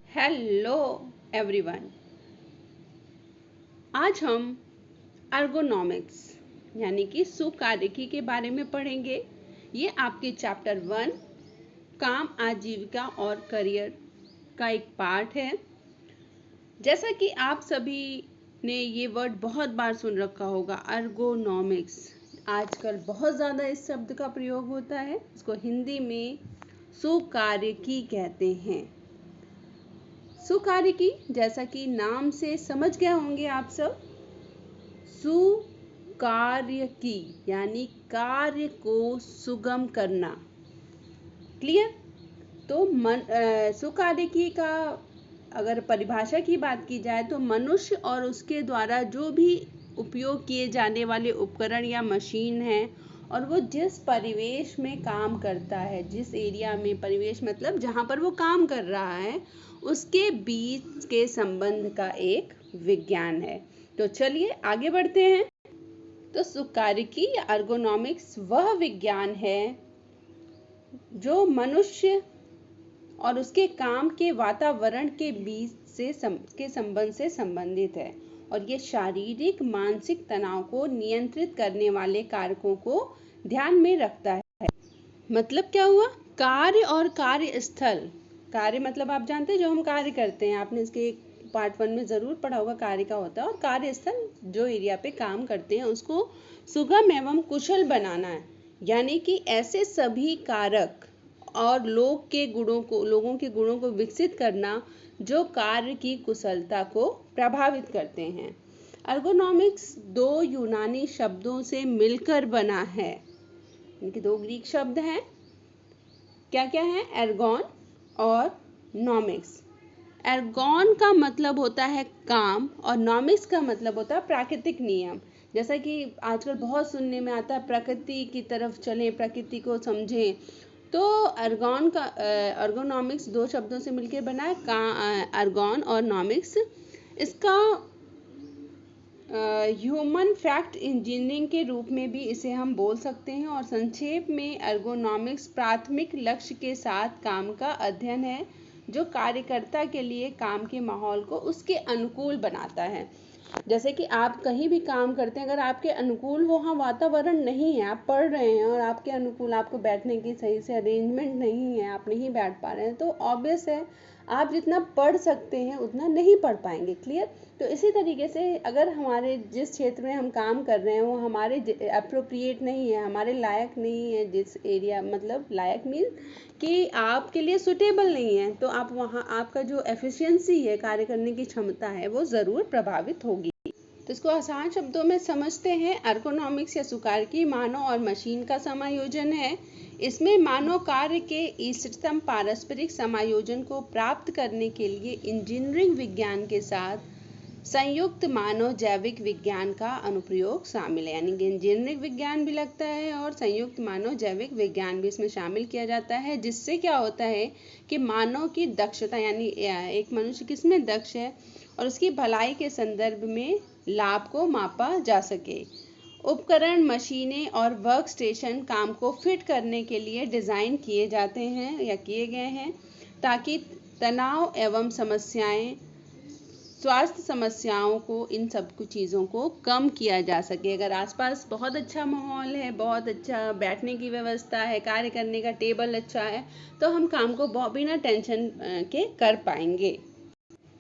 Hello everyone. आज हम ergonomics यानी कि सुकार्यिकी के बारे में पढ़ेंगे। ये आपके चैप्टर 1 काम, आजीविका और करियर का एक पार्ट है। जैसा कि आप सभी ने ये वर्ड बहुत बार सुन रखा होगा, अर्गोनॉमिक्स। आजकल बहुत ज़्यादा इस शब्द का प्रयोग होता है। इसको हिंदी में सुकार्यिकी कहते हैं। सुकार्यिकी, जैसा कि नाम से समझ गए होंगे आप सब, सुकार्यिकी यानी कार्य को सुगम करना। क्लियर? तो सुकार्यिकी का अगर परिभाषा की बात की जाए तो मनुष्य और उसके द्वारा जो भी उपयोग किए जाने वाले उपकरण या मशीन है, और वो जिस परिवेश में काम करता है, जिस एरिया में, परिवेश मतलब जहाँ पर वो काम कर रहा है, उसके बीच के संबंध का एक विज्ञान है। तो चलिए आगे बढ़ते हैं। तो सुकार्यिकी या अर्गोनॉमिक्स वह विज्ञान है जो मनुष्य और उसके काम के वातावरण के बीच के संबंध से संबंधित है, और ये शारीरिक मानसिक तनाव को नियंत्रित करने वाले कारकों को ध्यान में रखता है। मतलब क्या हुआ? कार्य और कार्य स्थल। कार्य मतलब आप जानते हैं जो हम कार्य करते हैं, आपने इसके पार्ट 1 में जरूर पढ़ा होगा कार्य का होता है। और कार्यस्थल जो एरिया पे काम करते हैं उसको सुगम एवं कुशल बनाना है, यानी कि ऐसे सभी कारक और लोगों के गुणों को विकसित करना जो कार्य की कुशलता को प्रभावित करते हैं। अर्गोनॉमिक्स 2 यूनानी शब्दों से मिलकर बना है। इनके 2 ग्रीक शब्द हैं। क्या क्या है? एर्गोन और नॉमिक्स। एर्गोन का मतलब होता है काम, और नॉमिक्स का मतलब होता है प्राकृतिक नियम। जैसा कि आजकल बहुत सुनने में आता है, प्रकृति की तरफ चलें, प्रकृति को समझें। तो अर्गोनॉमिक्स 2 शब्दों से मिलकर बना है, एर्गोन और नॉमिक्स। इसका ह्यूमन फैक्ट इंजीनियरिंग के रूप में भी इसे हम बोल सकते हैं। और संक्षेप में अर्गोनॉमिक्स प्राथमिक लक्ष्य के साथ काम का अध्ययन है जो कार्यकर्ता के लिए काम के माहौल को उसके अनुकूल बनाता है। जैसे कि आप कहीं भी काम करते हैं, अगर आपके अनुकूल वहाँ वातावरण नहीं है, आप पढ़ रहे हैं और आपके अनुकूल आपको बैठने की सही से अरेंजमेंट नहीं है, आप नहीं बैठ पा रहे हैं, तो ऑब्वियस है आप जितना पढ़ सकते हैं उतना नहीं पढ़ पाएंगे। क्लियर? तो इसी तरीके से अगर हमारे जिस क्षेत्र में हम काम कर रहे हैं वो हमारे अप्रोप्रिएट नहीं है, हमारे लायक नहीं है, जिस एरिया मतलब लायक मीन कि आपके लिए सुटेबल नहीं है, तो आप वहाँ आपका जो एफिशिएंसी है, कार्य करने की क्षमता है, वो ज़रूर प्रभावित होगी। तो इसको आसान शब्दों में समझते हैं। अर्गोनॉमिक्स या सुकार्यिकी मानव और मशीन का समायोजन है। इसमें मानव कार्य के इष्टतम पारस्परिक समायोजन को प्राप्त करने के लिए इंजीनियरिंग विज्ञान के साथ संयुक्त मानव जैविक विज्ञान का अनुप्रयोग शामिल है, यानी कि इंजीनियरिंग विज्ञान भी लगता है और संयुक्त मानव जैविक विज्ञान भी इसमें शामिल किया जाता है। जिससे क्या होता है कि मानव की दक्षता, यानी एक मनुष्य किसमें दक्ष है और उसकी भलाई के संदर्भ में लाभ को मापा जा सके। उपकरण, मशीनें और वर्क स्टेशन काम को फिट करने के लिए डिज़ाइन किए जाते हैं या किए गए हैं ताकि तनाव एवं स्वास्थ्य समस्याओं को, इन सब कुछ चीज़ों को कम किया जा सके। अगर आसपास बहुत अच्छा माहौल है, बहुत अच्छा बैठने की व्यवस्था है, कार्य करने का टेबल अच्छा है, तो हम काम को बिना टेंशन के कर पाएंगे।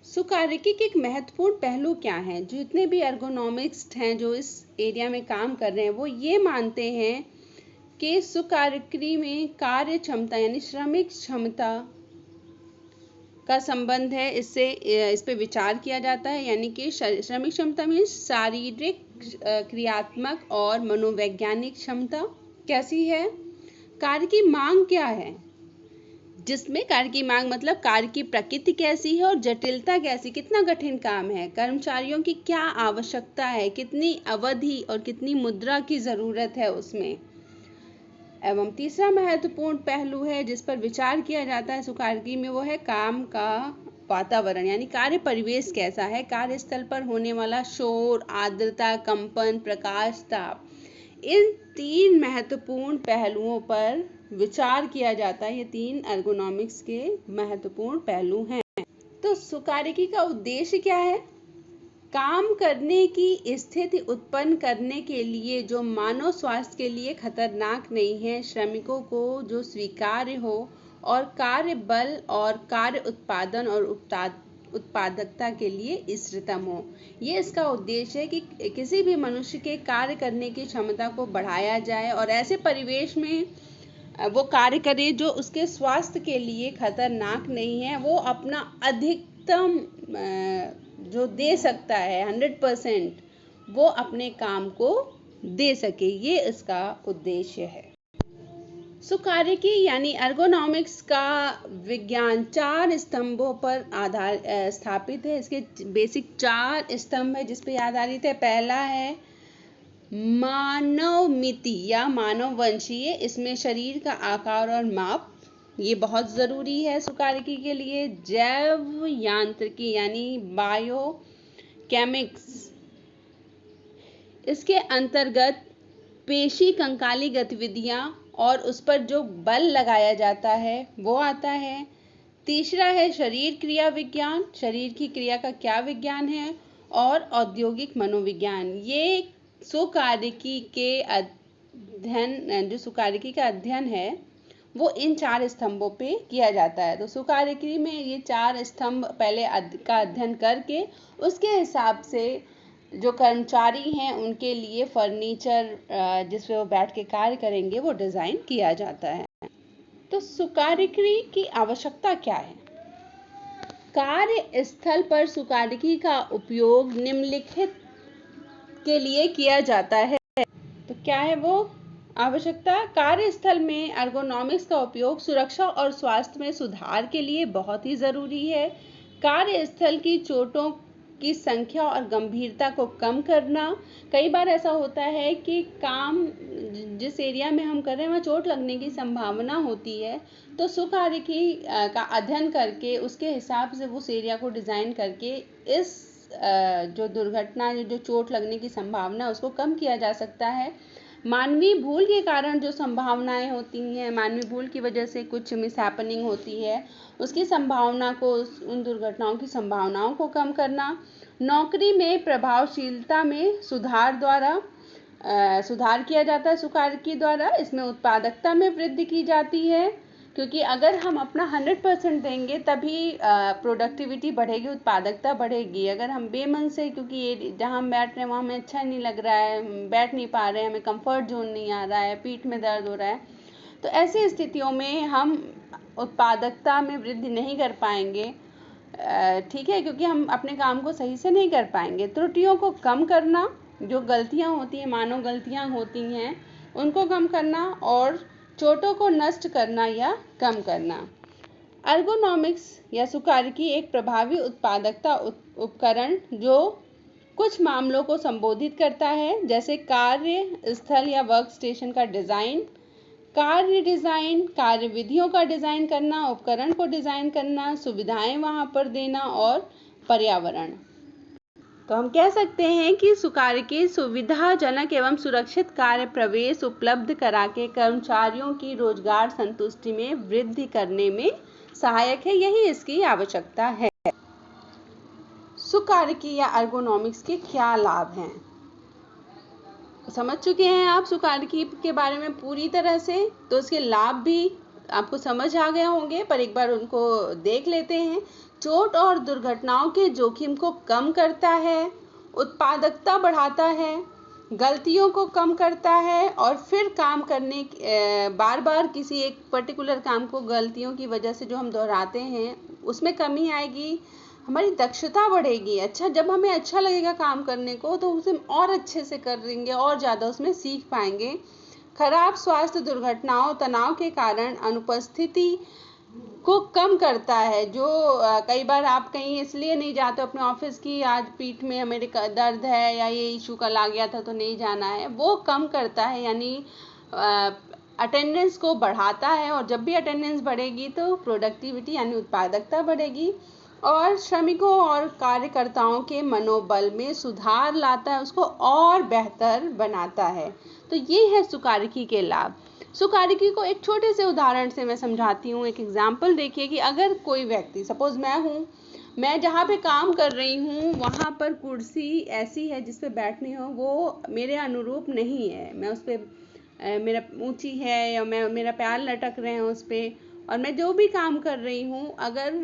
सुकार्यिकी के एक महत्वपूर्ण पहलू क्या हैं? जितने भी अर्गोनॉमिस्ट हैं जो इस एरिया में काम कर रहे हैं, वो ये मानते हैं कि सुकार्यिकी में कार्य क्षमता यानी श्रमिक क्षमता का संबंध है। इस पे विचार किया जाता है, यानी कि श्रमिक क्षमता में शारीरिक, क्रियात्मक और मनोवैज्ञानिक क्षमता कैसी है। कार्य की मांग क्या है, जिसमें कार्य की मांग मतलब कार्य की प्रकृति कैसी है और जटिलता कैसी, कितना कठिन काम है, कर्मचारियों की क्या आवश्यकता है, कितनी अवधि और कितनी मुद्रा की जरूरत है उसमें। एवं तीसरा महत्वपूर्ण पहलू है जिस पर विचार किया जाता है सुकार्यिकी में, वो है काम का वातावरण, यानी कार्य परिवेश कैसा है, कार्यस्थल पर होने वाला शोर, आर्द्रता, कंपन, प्रकाश, ताप। इन 3 महत्वपूर्ण पहलुओं पर विचार किया जाता है। ये 3 अर्गोनॉमिक्स के महत्वपूर्ण पहलू हैं। तो सुकार्यकी का उद्देश्य क्या है? काम करने की स्थिति उत्पन्न करने के लिए जो मानव स्वास्थ्य के लिए खतरनाक नहीं है, श्रमिकों को जो स्वीकार्य हो और कार्य बल और कार्य उत्पादन और उत्पादकता के लिए इष्टतम हो। ये इसका उद्देश्य है कि किसी भी मनुष्य के कार्य करने की क्षमता को बढ़ाया जाए और ऐसे परिवेश में वो कार्य करे जो उसके स्वास्थ्य के लिए खतरनाक नहीं है, वो अपना अधिकतम जो दे सकता है 100% वो अपने काम को दे सके, ये इसका उद्देश्य है। सुकार्यकी यानी एर्गोनॉमिक्स का विज्ञान 4 स्तंभों पर स्थापित है। इसके बेसिक 4 स्तंभ है जिस पे आधारित है। पहला है मानवमिति या मानववंशीय, इसमें शरीर का आकार और माप ये बहुत ज़रूरी है सुकार्यकी के लिए। जैव यांत्रिकी यानी बायोकेमिक्स, इसके अंतर्गत पेशी कंकाली गतिविधियां और उस पर जो बल लगाया जाता है वो आता है। तीसरा है शरीर क्रिया विज्ञान, शरीर की क्रिया का क्या विज्ञान है। और औद्योगिक मनोविज्ञान, ये सुकार्यकी के अध्ययन, जो सुकार्यकी का अध्ययन है वो इन 4 स्तंभों पे किया जाता है। तो सुकार्यकी में ये 4 स्तंभ पहले का अध्ययन करके उसके हिसाब से जो कर्मचारी हैं उनके लिए फर्नीचर जिस पे वो बैठ के कार्य करेंगे वो डिज़ाइन किया जाता है। तो सुकार्यकी की आवश्यकता क्या है? कार्य स्थल पर सुकार्यकी का उपयोग निम्नलिखित के लिए किया जाता है। तो क्या है वो आवश्यकता? कार्यस्थल में एर्गोनॉमिक्स का उपयोग सुरक्षा और स्वास्थ्य में सुधार के लिए बहुत ही ज़रूरी है। कार्यस्थल की चोटों की संख्या और गंभीरता को कम करना। कई बार ऐसा होता है कि काम जिस एरिया में हम कर रहे हैं वहाँ चोट लगने की संभावना होती है, तो सुकार्यकी का अध्ययन करके उसके हिसाब से उस एरिया को डिज़ाइन करके इस जो दुर्घटना, जो चोट लगने की संभावना उसको कम किया जा सकता है। मानवीय भूल के कारण जो संभावनाएं होती हैं, मानवीय भूल की वजह से कुछ मिसहैपनिंग होती है, उसकी संभावना को, उन दुर्घटनाओं की संभावनाओं को कम करना। नौकरी में प्रभावशीलता में सुधार किया जाता है सुकार्यकी द्वारा। इसमें उत्पादकता में वृद्धि की जाती है, क्योंकि अगर हम अपना 100% देंगे तभी प्रोडक्टिविटी बढ़ेगी, उत्पादकता बढ़ेगी। अगर हम बेमन से, क्योंकि ये जहाँ हम बैठ रहे हैं वहाँ हमें अच्छा नहीं लग रहा है, बैठ नहीं पा रहे हैं, हमें कंफर्ट जोन नहीं आ रहा है, पीठ में दर्द हो रहा है, तो ऐसी स्थितियों में हम उत्पादकता में वृद्धि नहीं कर पाएंगे। ठीक है, क्योंकि हम अपने काम को सही से नहीं कर पाएंगे। त्रुटियों को कम करना, जो गलतियाँ होती हैं, मानव गलतियाँ होती हैं, उनको कम करना और चोटों को नष्ट करना या कम करना। एर्गोनॉमिक्स या सुकार्यकी एक प्रभावी उत्पादकता उपकरण जो कुछ मामलों को संबोधित करता है, जैसे कार्य स्थल या वर्क स्टेशन का डिज़ाइन, कार्य डिज़ाइन, कार्य विधियों का डिज़ाइन करना, उपकरण को डिज़ाइन करना, सुविधाएं वहाँ पर देना और पर्यावरण। तो हम कह सकते हैं कि सुकार्यकी सुविधाजनक एवं सुरक्षित कार्य प्रवेश उपलब्ध करा के कर्मचारियों की रोजगार संतुष्टि में वृद्धि करने में सहायक है, यही इसकी आवश्यकता है। सुकार्यकी या एर्गोनॉमिक्स के क्या लाभ हैं? समझ चुके हैं आप सुकार्यकी के बारे में पूरी तरह से, तो उसके लाभ भी आपको समझ आ गए होंगे, पर एक बार उनको देख लेते हैं। चोट और दुर्घटनाओं के जोखिम को कम करता है, उत्पादकता बढ़ाता है, गलतियों को कम करता है और फिर काम करने बार बार किसी एक पर्टिकुलर काम को गलतियों की वजह से जो हम दोहराते हैं उसमें कमी आएगी, हमारी दक्षता बढ़ेगी। अच्छा, जब हमें अच्छा लगेगा काम करने को तो उसे और अच्छे से करेंगे और ज़्यादा उसमें सीख पाएंगे। खराब स्वास्थ्य, दुर्घटनाओं, तनाव के कारण अनुपस्थिति को कम करता है। जो कई बार आप कहीं इसलिए नहीं जाते अपने ऑफिस की, आज पीठ में मेरे दर्द है या ये इशू कल आ गया था तो नहीं जाना है, वो कम करता है, यानी अटेंडेंस को बढ़ाता है। और जब भी अटेंडेंस बढ़ेगी तो प्रोडक्टिविटी यानी उत्पादकता बढ़ेगी और श्रमिकों और कार्यकर्ताओं के मनोबल में सुधार लाता है, उसको और बेहतर बनाता है। तो ये है सुकार्यकी के लाभ। सुकार्यकी को एक छोटे से उदाहरण से मैं समझाती हूँ। एक एग्जाम्पल देखिए कि अगर कोई व्यक्ति, सपोज मैं हूँ, मैं जहाँ पे काम कर रही हूँ वहाँ पर कुर्सी ऐसी है जिस पे बैठनी हो, वो मेरे अनुरूप नहीं है। मैं उस पर मेरा ऊंची है या मेरा पैर लटक रहे हैं उस पर, और मैं जो भी काम कर रही हूँ अगर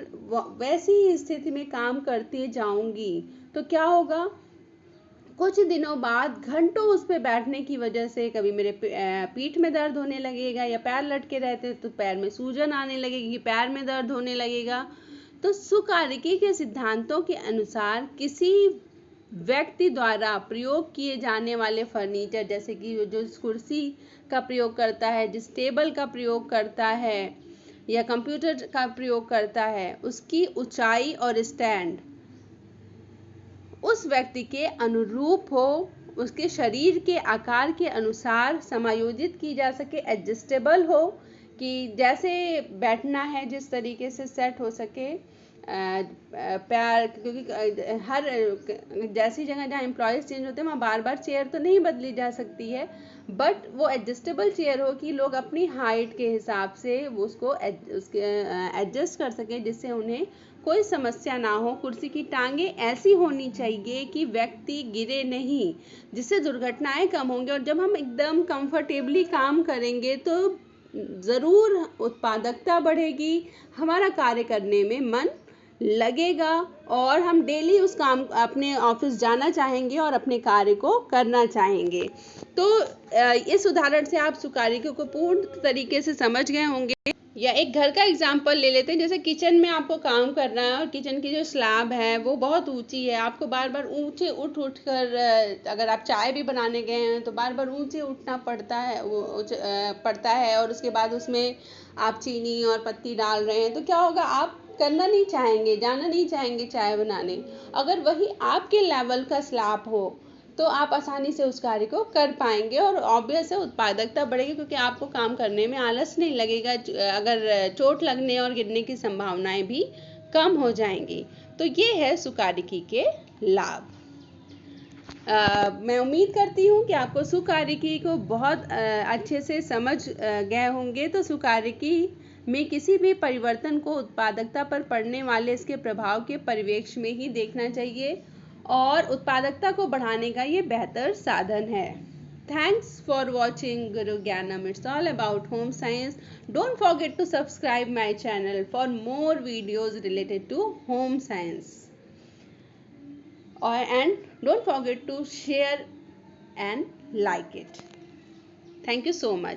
वैसी ही स्थिति में काम करती जाऊंगी तो क्या होगा, कुछ दिनों बाद घंटों उस पे बैठने की वजह से कभी मेरे पीठ में दर्द होने लगेगा, या पैर लटके रहते तो पैर में सूजन आने लगेगी, पैर में दर्द होने लगेगा। तो सुकार्यकी के सिद्धांतों के अनुसार किसी व्यक्ति द्वारा प्रयोग किए जाने वाले फर्नीचर, जैसे कि जो कुर्सी का प्रयोग करता है, जिस टेबल का प्रयोग करता है या कंप्यूटर का प्रयोग करता है, उसकी ऊंचाई और स्टैंड उस व्यक्ति के अनुरूप हो, उसके शरीर के आकार के अनुसार समायोजित की जा सके, एडजस्टेबल हो, कि जैसे बैठना है जिस तरीके से सेट हो सके पैर, क्योंकि हर जैसी जगह जहाँ एम्प्लॉयज़ चेंज होते हैं वहाँ बार बार चेयर तो नहीं बदली जा सकती है, बट वो एडजस्टेबल चेयर हो कि लोग अपनी हाइट के हिसाब से वो उसको एडजस्ट कर सकें, जिससे उन्हें कोई समस्या ना हो। कुर्सी की टांगे ऐसी होनी चाहिए कि व्यक्ति गिरे नहीं, जिससे दुर्घटनाएं कम होंगी, और जब हम एकदम कंफर्टेबली काम करेंगे तो ज़रूर उत्पादकता बढ़ेगी, हमारा कार्य करने में मन लगेगा और हम डेली उस काम अपने ऑफिस जाना चाहेंगे और अपने कार्य को करना चाहेंगे। तो इस उदाहरण से आप सुकार्यकी को पूर्ण तरीके से समझ गए होंगे। या एक घर का एग्जाम्पल ले लेते हैं, जैसे किचन में आपको काम करना है और किचन की जो स्लैब है वो बहुत ऊंची है, आपको बार बार ऊंचे उठ कर अगर आप चाय भी बनाने गए हैं तो बार बार ऊंचे उठना पड़ता है और उसके बाद उसमें आप चीनी और पत्ती डाल रहे हैं, तो क्या होगा, आप करना नहीं चाहेंगे, जाना नहीं चाहेंगे चाय बनाने। अगर वही आपके लेवल का स्लैब हो तो आप आसानी से उस कार्य को कर पाएंगे और ऑब्वियस है उत्पादकता बढ़ेगी, क्योंकि आपको काम करने में आलस नहीं लगेगा, अगर चोट लगने और गिरने की संभावनाएं भी कम हो जाएंगी। तो ये है सुकार्यकी के लाभ। मैं उम्मीद करती हूँ कि आपको सुकार्यकी को बहुत अच्छे से समझ गए होंगे। तो सुकार्यकी में किसी भी परिवर्तन को उत्पादकता पर पड़ने वाले इसके प्रभाव के परिप्रेक्ष्य में ही देखना चाहिए, और उत्पादकता को बढ़ाने का ये बेहतर साधन है। Thanks for watching Guru Gyanam. It's all about home science. Don't forget to subscribe my channel for more videos related to home science. And don't forget to share and like it. Thank you so much.